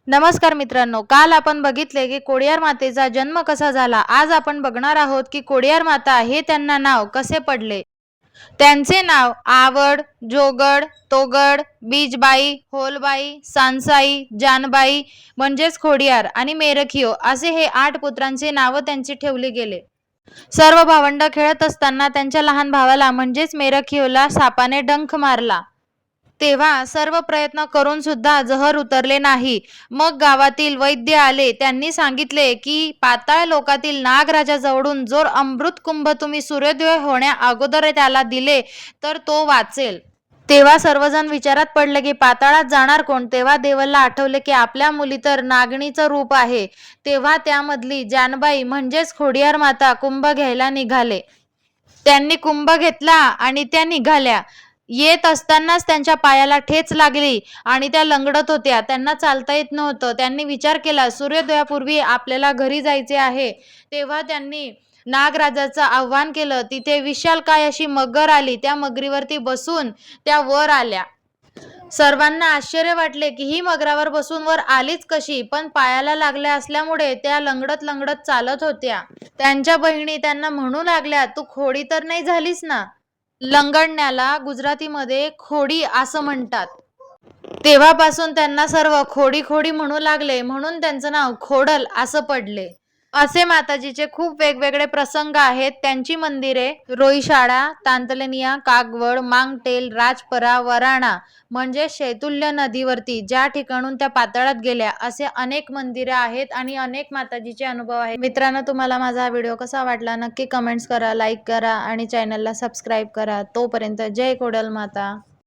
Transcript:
नमस्कार मित्रांनो, काल आपण बघितले की कोडियार मातेचा जन्म कसा झाला. आज आपण बघणार आहोत की कोडियार माता हे त्यांना नाव कसे पडले. त्यांचे नाव आवड, जोगड, तोगड, बीजबाई, होलबाई, सांसाई, जानबाई म्हणजेच खोडियार आणि मेरखियो असे हे 8 पुत्रांचे नाव त्यांचे ठेवले गेले. सर्व भावंड खेळत असताना त्यांच्या लहान भावाला म्हणजेच मेरखियोला सापाने डंख मारला. तेव्हा सर्व प्रयत्न करून सुद्धा जहर उतरले नाही. मग गावातील वैद्य आले. त्यांनी सांगितले की पाताळ लोकातील नागराजाजवळून जो अमृत कुंभ तुम्ही सूर्योदय होण्या अगोदर त्याला दिले तर तो वाचेल. तेव्हा सर्वजण विचारात पडले की पाताळात जाणार कोण. तेव्हा देवाला आठवले की आपल्या मुली तर नागणीचं रूप आहे. तेव्हा त्यामधली जानबाई म्हणजेच खोडियार माता कुंभ घ्यायला निघाले. त्यांनी कुंभ घेतला आणि त्या निघाल्या. येत असतानाच त्यांच्या पायाला ठेच लागली आणि त्या लंगडत होत्या. त्यांना चालता येत नव्हतं. त्यांनी विचार केला सूर्योदयापूर्वी आपल्याला घरी जायचे आहे. तेव्हा त्यांनी नागराजाचं आव्हान केलं. तिथे विशालकाय अशी मगर आली. त्या मगरीवरती बसून त्या वर आल्या. सर्वांना आश्चर्य वाटले की ही मगरावर बसून वर आलीच कशी, पण पायाला लागल्या असल्यामुळे त्या लंगडत लंगडत चालत होत्या. त्यांच्या बहिणी त्यांना म्हणू लागल्या, तू खोडी तर नाही झालीस ना. लंगडण्याला गुजरातीमध्ये खोडी असं म्हणतात. तेव्हापासून त्यांना सर्व खोडी खोडी म्हणू लागले, म्हणून त्यांचं नाव खोडल असं पडले. असे माताजीचे खूप वेगवेगळे प्रसंग आहेत. त्यांची मंदिरे रोईशाळा, तांतलेनिया, कागवड, मांगटेल, राजपरा, वराणा म्हणजे शैतुल्य नदीवरती ज्या ठिकाणून त्या पाताळात गेल्या असे अनेक मंदिरे आहेत आणि अनेक माताजीचे अनुभव आहेत. मित्रांनो, तुम्हाला माझा हा व्हिडिओ कसा वाटला नक्की कमेंट्स करा, लाईक करा आणि चॅनलला सबस्क्राईब करा. तोपर्यंत जय खोडल माता.